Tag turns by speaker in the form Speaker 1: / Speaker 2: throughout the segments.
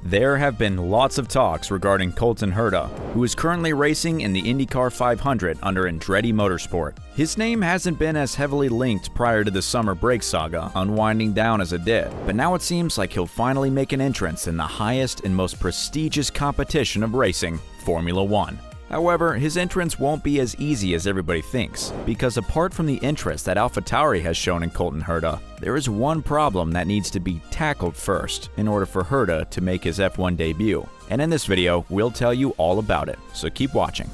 Speaker 1: There have been lots of talks regarding Colton Herta, who is currently racing in the IndyCar 500 under Andretti Motorsport. His name hasn't been as heavily linked prior to the summer break saga unwinding down as it did, but now it seems like he'll finally make an entrance in the highest and most prestigious competition of racing, Formula One. However, his entrance won't be as easy as everybody thinks, because apart from the interest that Alpha Tauri has shown in Colton Herta, there is one problem that needs to be tackled first in order for Herta to make his F1 debut. And in this video, we'll tell you all about it, so keep watching.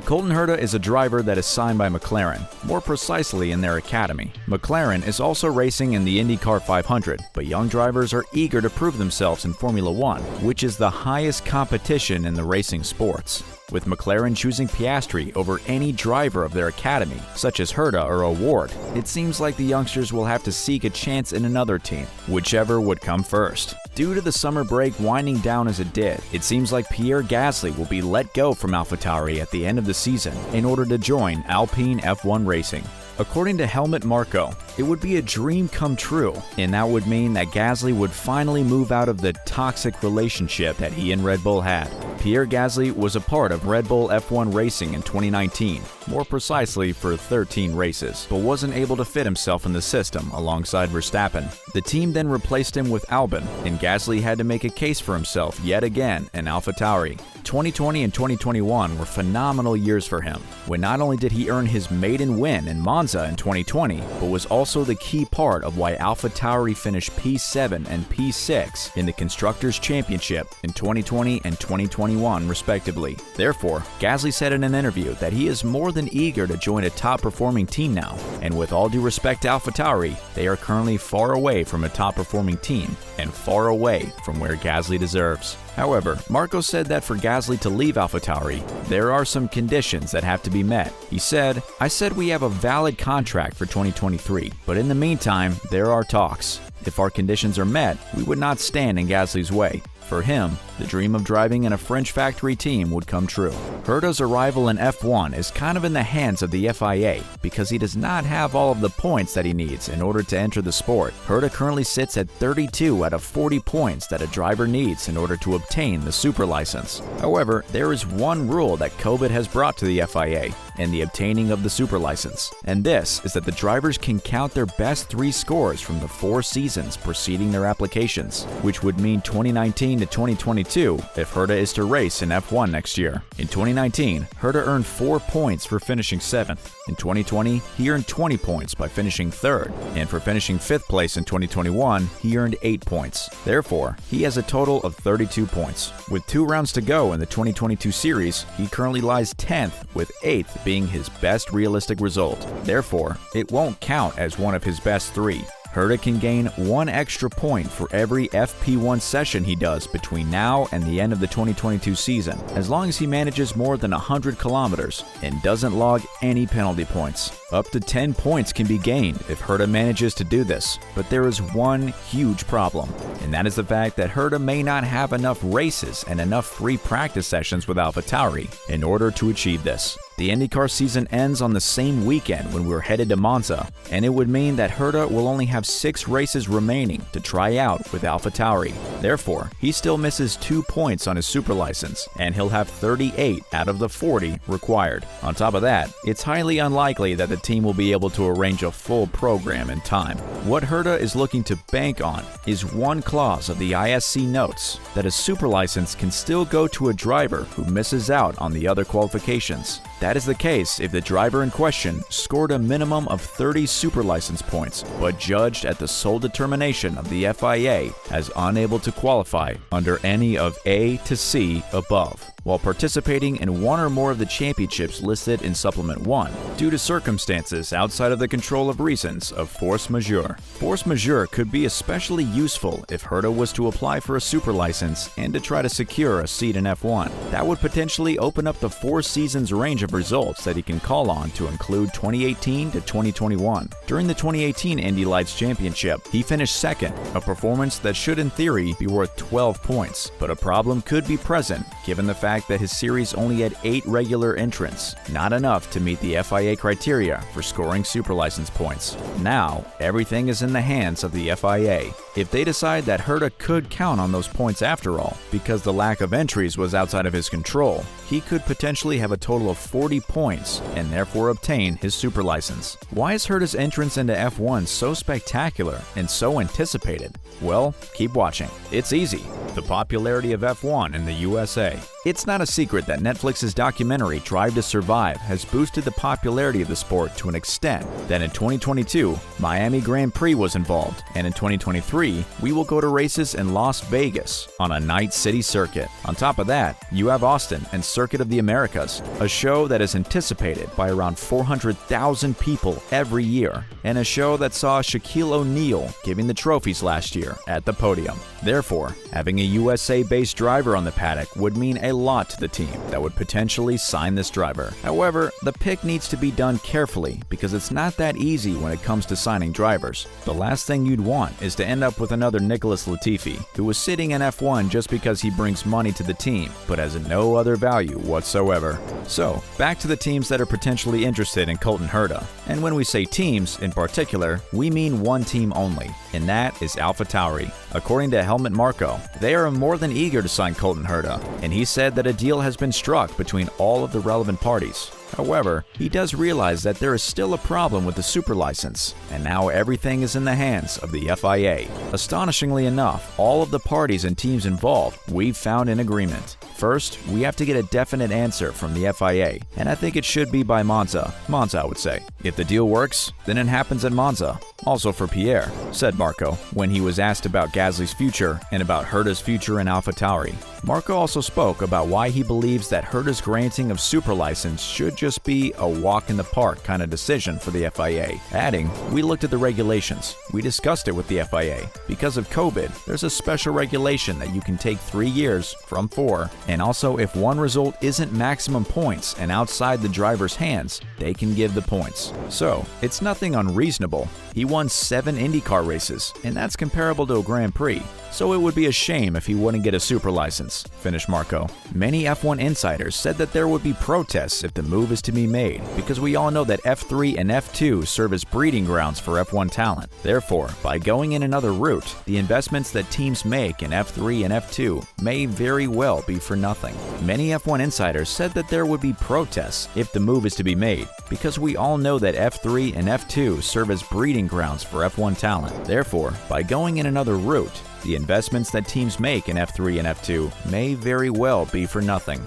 Speaker 1: Colton Herta is a driver that is signed by McLaren, more precisely in their academy. McLaren is also racing in the IndyCar 500, but young drivers are eager to prove themselves in Formula One, which is the highest competition in the racing sports. With McLaren choosing Piastri over any driver of their academy, such as Herta or Award, it seems like the youngsters will have to seek a chance in another team, whichever would come first. Due to the summer break winding down as it did, it seems like Pierre Gasly will be let go from Alpha Tauri at the end of the season in order to join Alpine F1 Racing. According to Helmut Marko, it would be a dream come true, and that would mean that Gasly would finally move out of the toxic relationship that he and Red Bull had. Pierre Gasly was a part of Red Bull F1 Racing in 2019, more precisely for 13 races, but wasn't able to fit himself in the system alongside Verstappen. The team then replaced him with Albon, and Gasly had to make a case for himself yet again in Alpha Tauri. 2020 and 2021 were phenomenal years for him, when not only did he earn his maiden win in Monza in 2020, but was also the key part of why Alpha Tauri finished P7 and P6 in the Constructors' Championship in 2020 and 2021 respectively. Therefore, Gasly said in an interview that he is more than eager to join a top-performing team now, and with all due respect to Alpha Tauri, they are currently far away from a top-performing team, and far away from where Gasly deserves. However, Marko said that for Gasly to leave Alpha Tauri, there are some conditions that have to be met. He said, "I said we have a valid contract for 2023, but in the meantime, there are talks. If our conditions are met, we would not stand in Gasly's way." For him, the dream of driving in a French factory team would come true. Herta's arrival in F1 is kind of in the hands of the FIA because he does not have all of the points that he needs in order to enter the sport. Herta currently sits at 32 out of 40 points that a driver needs in order to obtain the super license. However, there is one rule that COVID has brought to the FIA in the obtaining of the super license, and this is that the drivers can count their best 3 scores from the 4 seasons preceding their applications, which would mean 2019 to 2022 if Herta is to race in F1 next year. In 2019, Herta earned 4 points for finishing 7th. In 2020, he earned 20 points by finishing 3rd, and for finishing 5th place in 2021, he earned 8 points. Therefore, he has a total of 32 points. With 2 rounds to go in the 2022 series, he currently lies 10th, with 8th being his best realistic result. Therefore, it won't count as one of his best 3. Herta can gain 1 extra point for every FP1 session he does between now and the end of the 2022 season, as long as he manages more than 100 kilometers and doesn't log any penalty points. Up to 10 points can be gained if Herta manages to do this, but there is one huge problem, and that is the fact that Herta may not have enough races and enough free practice sessions with Alpha Tauri in order to achieve this. The IndyCar season ends on the same weekend when we're headed to Monza, and it would mean that Herta will only have 6 races remaining to try out with Alpha Tauri. Therefore, he still misses 2 points on his super license, and he'll have 38 out of the 40 required. On top of that, it's highly unlikely that the team will be able to arrange a full program in time. What Herta is looking to bank on is one clause of the ISC notes that a super license can still go to a driver who misses out on the other qualifications. That is the case if the driver in question scored a minimum of 30 super license points, but judged at the sole determination of the FIA as unable to qualify under any of A to C above, while participating in one or more of the championships listed in Supplement 1, due to circumstances outside of the control of reasons of force majeure. Force majeure could be especially useful if Herta was to apply for a super license and to try to secure a seat in F1. That would potentially open up the 4 seasons range of results that he can call on to include 2018 to 2021. During the 2018 Indy Lights Championship, he finished 2nd, a performance that should in theory be worth 12 points, but a problem could be present given the fact fact that his series only had 8 regular entrants, not enough to meet the FIA criteria for scoring superlicense points. Now, everything is in the hands of the FIA. If they decide that Herta could count on those points after all, because the lack of entries was outside of his control, he could potentially have a total of 40 points and therefore obtain his superlicense. Why is Herta's entrance into F1 so spectacular and so anticipated? Well, keep watching. It's easy. The popularity of F1 in the USA. It's not a secret that Netflix's documentary Drive to Survive has boosted the popularity of the sport to an extent that in 2022, Miami Grand Prix was involved, and in 2023, we will go to races in Las Vegas on a night city circuit. On top of that, you have Austin and Circuit of the Americas, a show that is anticipated by around 400,000 people every year, and a show that saw Shaquille O'Neal giving the trophies last year at the podium. Therefore, having a USA-based driver on the paddock would mean a lot to the team that would potentially sign this driver. However, the pick needs to be done carefully because it's not that easy when it comes to signing drivers. The last thing you'd want is to end up with another Nicholas Latifi, who was sitting in F1 just because he brings money to the team, but has no other value whatsoever. So, back to the teams that are potentially interested in Colton Herta. And when we say teams in particular, we mean one team only, and that is Alpha Tauri. According to Helmut Marko, they are more than eager to sign Colton Herta, and he said that a deal has been struck between all of the relevant parties. However, he does realize that there is still a problem with the super license, and now everything is in the hands of the FIA. Astonishingly enough, all of the parties and teams involved we've found in agreement. First, we have to get a definite answer from the FIA, and I think it should be by Monza, I would say. If the deal works, then it happens at Monza. Also for Pierre, said Marko, when he was asked about Gasly's future and about Herta's future in Alpha Tauri. Marko also spoke about why he believes that Herta's granting of super license should just be a walk in the park kind of decision for the FIA, adding, "We looked at the regulations. We discussed it with the FIA. Because of COVID, there's a special regulation that you can take 3 years from 4, and also if one result isn't maximum points and outside the driver's hands, they can give the points. So, it's nothing unreasonable. He won 7 IndyCar races, and that's comparable to a Grand Prix. So it would be a shame if he wouldn't get a super license," finished Marko. Many F1 insiders said that there would be protests if the move is to be made, because we all know that F3 and F2 serve as breeding grounds for F1 talent. Therefore, by going in another route, the investments that teams make in F3 and F2 may very well be for nothing. Many F1 insiders said that there would be protests if the move is to be made, because we all know that F3 and F2 serve as breeding grounds for F1 talent. Therefore, by going in another route, the investments that teams make in F3 and F2 may very well be for nothing.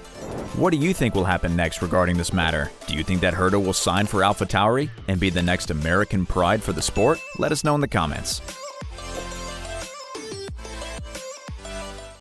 Speaker 1: What do you think will happen next regarding this matter? Do you think that Herta will sign for Alpha Tauri and be the next American pride for the sport? Let us know in the comments.